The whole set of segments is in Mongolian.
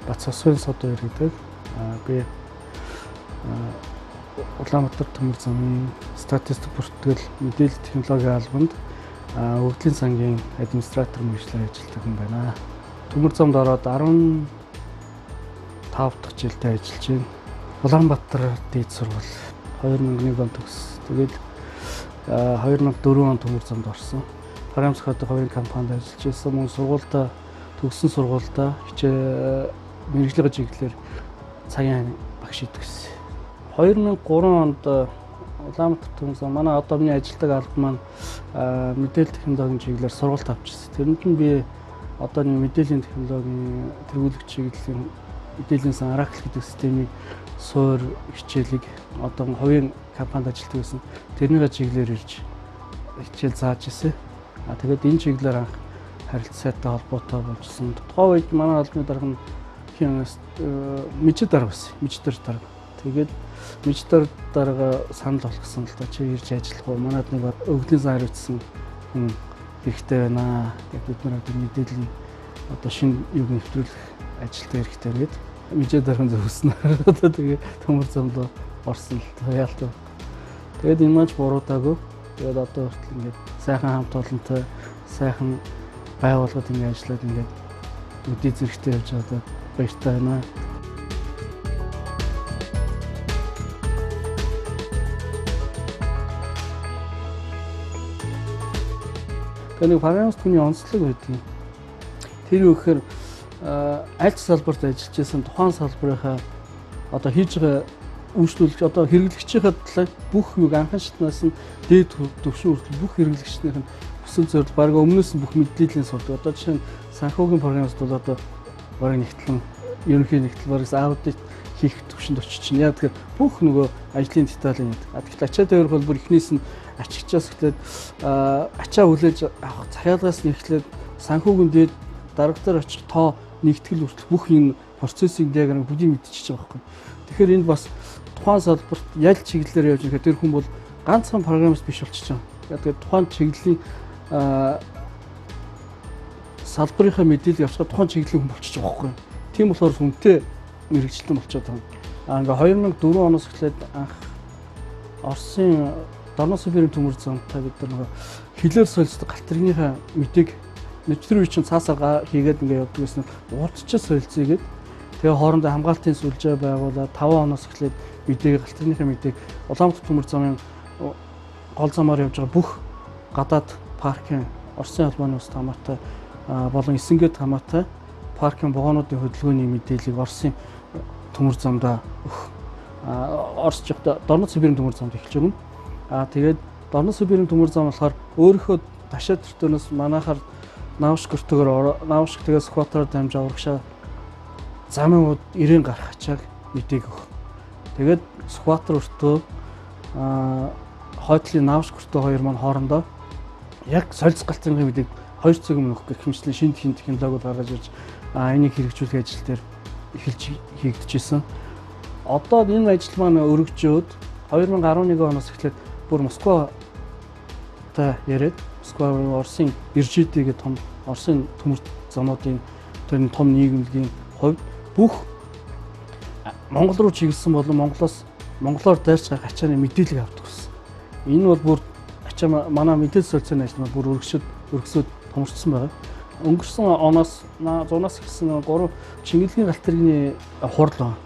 Бацасвын Содор гэдэг. Би Улаанбаатар төмөр замын статистик бүртгэл мэдээлэл технологийн албанд өвдлийн сангийн администратор мэргэжлээр ажилладаг хүн байна. Төмөр замд ороод 15 дахь жилдээ ажиллаж байна. Улаанбаатар дээд сургууль 2001 он төгс. Тэгээд 2004 он төмөр замд орсон. Програм зохиолын хувийн компанид ажиллаж байсан. Мөн сургуультай төгссөн сургуультай мэргэжлийн чиглэлээр цагийн багш идэгсэн. 2003 онд Улаанбаатар төмөр зам манай одоо миний ажилладаг албан маань мэдээлэл технологийн чиглэлээр сургалт авчихсан. Тэрэнд нь би одоо нэг мэдээллийн технологийн тэргүүлэх чиглэлийн мэдээллийн сан Oracle гэдэг системийн суур хичээлийг одоо хувийн компанид ажилладаг байсан. Тэрнийг чиглэлээр ирж хичээл зааж ирсэн. Тэгээд энэ чиглэлээр анх харилцаатай холбоотой болжсэн. Тухайн үед манай албаны дарга нь мижид дарга байсан. Мижидэр дарга. Тэгээд мижидэр дарга санал болгосон л да чи ирж ажиллах уу? Манайд нэг өвглийн сан хариуцсан хүн хэрэгтэй байна. Бид нар одоо мэдээллийн одоо шинэ юг нэвтрүүлэх ажилтай хэрэгтэй гэдэг. Мижид даргын зөвсөн. Одоо тэгээд төмөр замд орсон л яалтаа. Тэгээд энэ маань буруудаагүй. Тэгээд одоо хүртэл ингээд сайхан хамт олонтой сайхан байгууллагад ингээд ажиллаад ингээд үдий зэрэгтэй явж байгаа баяртай байна. Тэгээд нэг програмч хүний онцлог байдгийг. Тэр юу гэхээр аль ч салбарт ажиллаж байсан тухайн салбарынхаа одоо хийж байгаа үйлчлүүлэгч одоо хэрэглэгчийн талаар бүх юг анхан шатнаас нь дээд түвшин хүртэл бүх хэрэглэгчнийх нь хүсэл зорилго баг өмнөөс нь бүх мэдээллийн сурдаг. Одоо жишээ нь санхүүгийн програмд бол одоо баг нэгтлэн ерөнхий нэгтэл багс аудит хийх түвшинд очиж чинь. Яг тэгэхээр бүх нөгөө ажлын деталийн яд. Тэгэхээр ачаа тээврэх бол бүр эхнээс нь ачигчаас эхлээд ачаа хүлээж авах захиалгаас нь эхлээд санхүүгийн дээд дарга дээр очих тоо нэгтгэл хүртэл бүх энэ процессинг диаграм бүгдийг мэдчихэж байгаа байхгүй. Тэгэхээр энд бас тухайн салбарт яль чиглэлээр явж байгаа тэр хүн бол ганцхан программист биш болчихж байгаа. Тэгээд тухайн чиглэлийн салбарынхаа мэдээлэл явуулах тухайн чиглэлийн хүн болчихж байгаа байхгүй. Тийм болохоор хүнтэй мэргэжилтэн болчиход байгаа. Ингээ 2004 оноос эхлээд анх Оросын Дорноос Сибирийн төмөр замтай бид нар хилээр солилцдог галтрынхаа мэдээг нэвтрүү чинь цаасаар хийгээд ингээ явдаг гэсэн урдчаа солилцъё гээд тэгээ хоорондоо хамгаалтын сүлжээ байгуулаад 5 оноос эхлээд мэдээг галтрынхаа мэдээг Улаанбаатар төмөр замын гол замаар явж байгаа бүх гадаад паркын Оросын албаны ус хамаатай болон эсэнгээд хамаатай паркын вагонуудын хөдөлгөөний мэдээллийг Оросын төмөр замдаа өгөх Орос жигтэй Дорноос Сибирийн төмөр замд эхэлж өгнө. Тэгээд Дорноос Сибирийн төмөр зам болохоор өөрийнхөө ташаа төртөнөөс манайхаар наушгтгээс скватороор дамжаа урагшаа замын уд 90 гарах ачааг мэдээг өгөх. Тэгээд скватор өртөө хойдлын наушгтөө хоёр маань хоорондоо яг солилцох галзын мэдээг 2 цаг өмнө өгөх гэх хэмжээний шинэ технологиуд гаргаж ирж энийг хэрэгжүүлэх ажил дээр эхэлж хийгдчихсэн. Одоо энэ ажил маань өргөжөөд 2011 оноос эхлээд бүр Москватай яриад Москва Оросын Биржити гэх том Оросын төмөр замуудын тэр том нийгэмлэгийн хувьд бүх Монгол руу чиглэсэн болон монголоор дайрч гарах ачааны мэдээлэл авдаг гэсэн. Энэ бол бүр ачаа манай мэдээлэл солилцооны ажил бүр өргөсөд томорчсон байгаа. Өнгөрсөн оноос 100-аас ихсэн 3 Чингэлгийн галтрын хурал байна.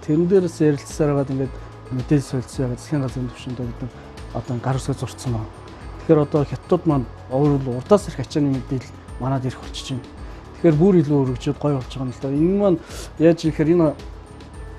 Тэрэн дээрээс ярилцсаар байгаад ингээд мэдээлэл солилцоо яагаад засгийн газрын түвшинд бид нар одоо гар үсгээ зурцсан байна. Тэгэхээр одоо хятадууд маань урдаас ирэх ачааны мэдээлэл манад ирэх болчихж байна. Тэгэхээр бүр илүү өргөжөд гоё болж байгаа юм л да. Энэ маань яаж ихээр энэ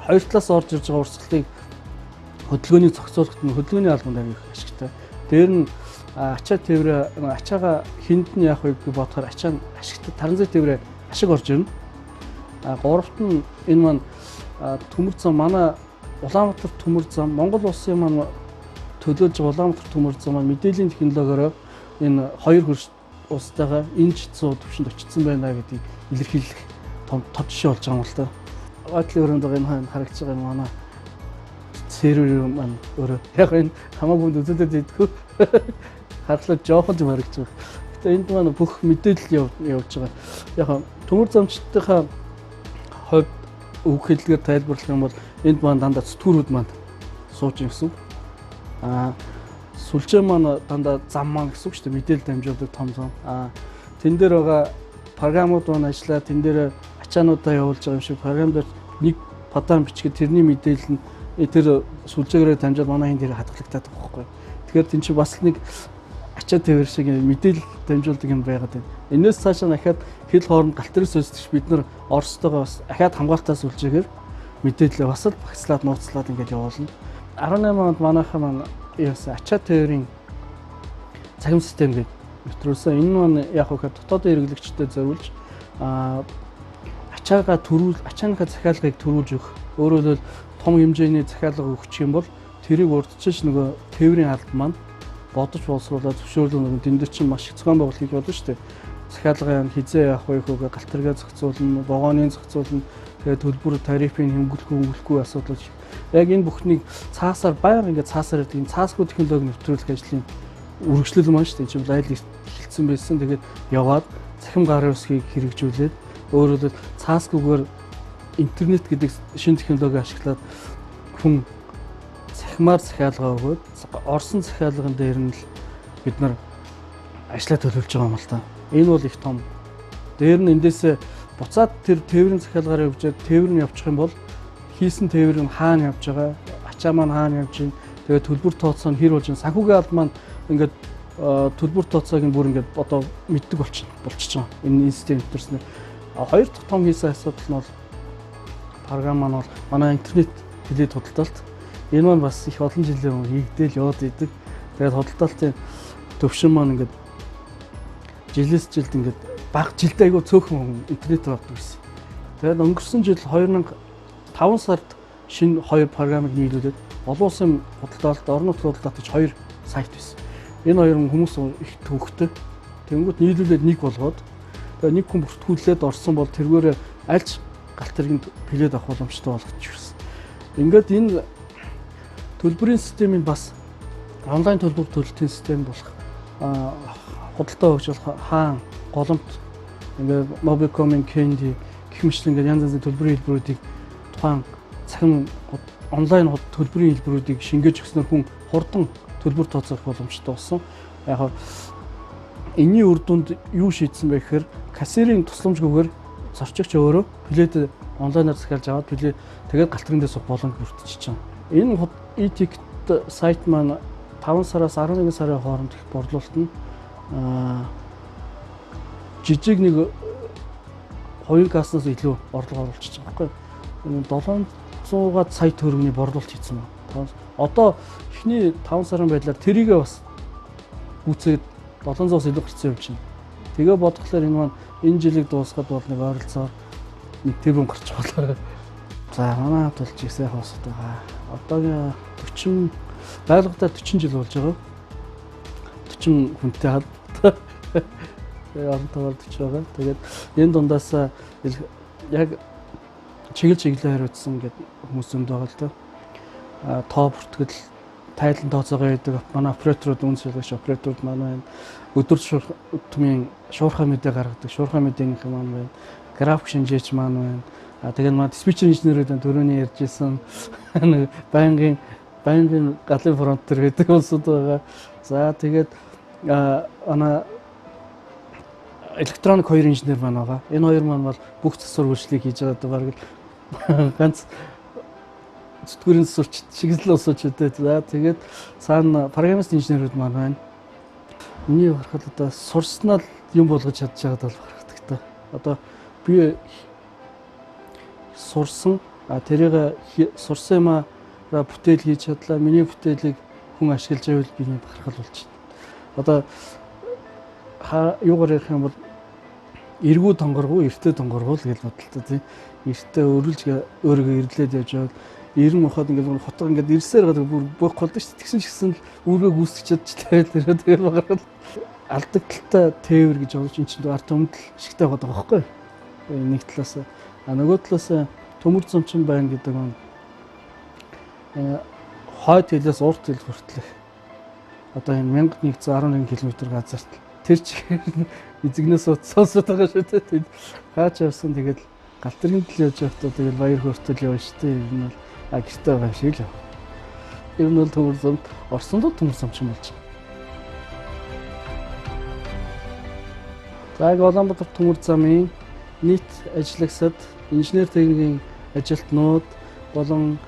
хоёр талаас орж ирж байгаа урсгалыг хөдөлгөөний зохицуулалт нь хөдөлгөөний албанд авих ашигтай. Дээр нь ачаа тээврээ ачаага хинд нь яах вэ гэж бодохоор ачаа ашигтай таранзит тээврээ ашиг орж ирнэ. Гуравт нь энэ маань төмөр зам манай Улаанбаатар төмөр зам Монгол улсын маань төлөөлж Улаанбаатар төмөр зам маань мэдээллийн технологиороо энэ хоёр хөрш улстайгаа энэ чицүү төвшөнд очсон байна гэдгийг илэрхийлэх том жишээ болж байгаа юм л та. Батлын өрөөнд байгаа энэ харагдаж байгаа юм манай сервер маань өөрөө яг энэ хамаагүй үзүүлээд идэх харахад жоохон юм харагдаж байгаа. Гэтэ энд маань бүх мэдээлэл явж байгаа. Яг төмөр замчдынхаа хувьд үг хэллэгээр тайлбарлах юм бол энд маань дандаа цөтгөрүүд маань сууж юм гэсэн. Сүлжээ маань дандаа зам маань гэсэн үг шүү дээ. Мэдээлэл дамжуулдаг том зам. Тэн дээр байгаа програмууд маань ажиллаа, тэн дээр ачаануудаа явуулж байгаа юм шиг програм дээр нэг паттерн бичгээд тэрний мэдээлэл нь тэр сүлжээгээрээ дамжаад манай энэ дээр хадгалагдаад байгаа байхгүй. Тэгэхээр тэн чинь бас нэг ачаа тээвэр шиг мэдээлэл дамжуулдаг юм байгаад байна. Энээс цаашаа дахиад хэл хооронд галтэр сольсдогч бид нар Оростойгоо бас дахиад хамгаалалтаа сүлжээгээр мэдээлэлээ бас л багцлаад нууцлаад ингэж явуулна. 18 онд манайхаа маань яасан ачаа тээврийн цахим систем гэдэг нэвтрүүлсэн. Энэ маань яг хөө дотоодын хэрэглэгчдэд зориулж ачааныхаа захиалгыг төрүүлж өгөх. Өөрөөр хэлбэл том хэмжээний захиалга өгчих юм бол тэрийг урдчилж нөгөө тээврийн албан маань бодож боловсруулаад зөвшөөрлөө тэн дээр чинь маш их зохион байгуулалт хийж болно шүү дээ. Захиалгын хизээ явах вэ хөөгээ галтаргаа зохицуулна, вагоныг зохицуулна, тэгээд төлбөр тарифын хөнгөлөхгүй асуудал. Яг энэ бүхнийг цаасаар баян ингээд цаасаар гэдэг энэ цаасгүй технологи нэвтрүүлэх ажлын үргэлжлэл маань шүү дээ. Чи айл эхэлсэн байсан. Тэгээд яваад цахим гарын үсгийг хэрэгжүүлээд өөрөөр хэлбэл цаасгүйгээр интернет гэдэг шинэ технологи ашиглаад хүн захимаар захиалгаа өгөөд орсон захиалгын дээр нь л бид нар ажиллаа төлөвлөж байгаа юм л та. Энэ бол их том. Дээр нь эндээсээ буцаад тэр тээврийн захиалгаараа өгчөөд тээвэр нь явчих юм бол хийсэн тээвэр нь хаана явж байгаа, ачаа маань хаана явж байна. Тэгээд төлбөр тооцоо нь хэр болж байна. Санхүүгийн албан маань ингээд төлбөр тооцоог нь бүр ингээд одоо мэддэг болчихж байгаа. Энэ систем төрснээр хоёр дахь том хийсэн асуудал нь бол програм маань бол манай интернет хэлээд худалдаалт. Энэ маань бас их олон жилийн өмнө хийгдээл яваад идэг. Тэгээд худалдаалтын төвшин маань ингээд жилээс жилд ингээд бага жилдээ айгүй цөөхөн интернетээр авдаг гэсэн. Тэгээд өнгөрсөн жил 2005 сард шинэ хоёр програмыг нийлүүлээд олон улсын худалдаалт, орон нутгийн худалдаалт гэж хоёр сайт байсан. Энэ хоёр нь хүмүүс их төвөгтэй. Тэнгүүд нийлүүлээд нэг болгоод тэгээд нэг хүн бүртгүүлээд орсон бол тэргээрээ альж галт тэргийн плед авах боломжтой болгочихсон. Ингээд энэ төлбөрийн системийг бас онлайн төлбөр төлөлтийн систем болох худалдаа өгч хаан голомт ингээд Mobicom-ын Candy гэх мэт ингээд янз янзын төлбөрийн хэлбэрүүдийг тухайн цахим онлайн төлбөрийн хэлбэрүүдийг шингээж өгснөөр хүн хурдан төлбөр тооцоох боломжтой болсон. Яг энэний үр дүнд юу шийдсэн бэ гэхээр кассирийн тусламжгүйгээр зорчигч өөрөө плед онлайнаар захиалж аваад плед тэгээд галтрын дээр суух боломж бүрдчихэж байгаа. Энэ e-ticket сайт маань 5 сараас 11 сарын хооронд их борлуулалт нь жижиг нэг хоёрын касснаас илүү орлого оруулчихж байгаа байхгүй. 700-аад сая төгрөгийн борлуулалт хийсэн байна. Одоо эхний 5 сарын байдлаар тэрийгээ бас гүцээд 700-аас илүү гарцсан юм чинь. Тэгээ бодглохлоор энэ маань энэ жилиг дуусгаад бол нэг ойролцоогоор 1 тэрбум гарч байгаа. За манай хувьд бол жигсээ хосод байгаа. Одоогийн 40 байгальтай 40 жил болж байгаа. 40 хүнтэй хад. Оронтойгоор 40 байгаа. Тэгээд энэ дундаас яг чиглэлээр хариуцсан гэдэг хүмүүс зөнд байгаа л доо. Тоо бүртгэл тайлан тооцоогоо яадаг манай операторууд үн солигч операторууд маань байна. Өдөр түмийн шуурхай мэдээ гаргадаг шуурхай мэдээнийх маань байна. График шинжээч маань байна. Тэгээд манай диспетчер инженерүүд төрөний ярьжсэн нэг байнгын галын фронт төр гэдэг улсууд байгаа. За тэгээд манай электроник хоёр инженер маань байгаа. Энэ хоёр маань бол бүх засвар үйлчлэгийг хийж байгаа. Бараг ганц зүтгэрийн засварч чиглэл усууч үдээ. За тэгээд цаана программист инженерүүд маань байна. Миний харахад одоо сурснаа юм болгож чадж байгаад бол харагддаг. Одоо би сурсан тэрийг сурсан юмаа бүтээл хийж чадлаа. Миний бүтээлийг хүн ашиглаж байвал биний бахархал болж байна. Одоо юугаар ярих юм бол эргүү тонгоргоо, эртээ тонгоргоо л гэж бодлоо тийм. Эртээ өрүүлж өөрийгөө ирлээд явж байгаад эрен ухаад ингээд хотго ингээд ирсээр гадаг бүр бөх болдог шүү дээ. Тэгсэн ч гэсэн үүргээ гүйцэж чадчихлаа тэгээд багархал алдагдaltaй тээвэр гэж болж эн чинь арт өмнөд шигтэй байгаа байхгүй. Нэг талаас нөгөө талаас төмөр замчин байна гэдэг нь хойд хэлээс урт хэл хүртэлх одоо энэ 1111 км газарт тэр чигээр эзэгнээс сонсоод байгаа шүү дээ. Хаач явсан тэгээд Галтрын төлөө явж байхдаа тэгэл баяр хөөртөл явна шүү дээ. Ер нь бол гэртээ байгаа шиг л. Ер нь бол төмөр зам Оросонд төмөр зам ч юм болж байна. За яг Улаанбаатар төмөр замын нийт ажиллагсад инженер техникийн ажилтнууд болон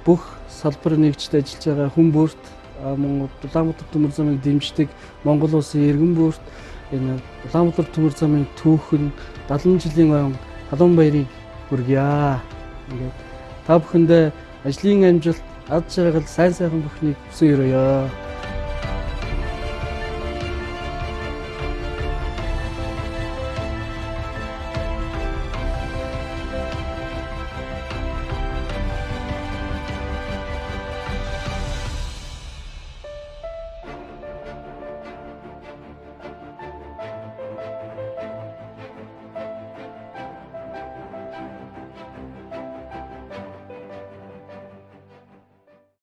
бүх салбар нэгжид ажиллаж байгаа хүн бүрт мөн Улаанбаатар төмөр замыг дэмждэг Монгол улсын иргэн бүрт энэ Улаанбаатар төмөр замын түүхэн 70 жилийн ойн халуун баярыг хүргье. Ингээд та бүхэндээ ажлын амжилт, ад жаргал, сайн сайхан бүхнийг хүсэн өрөөё.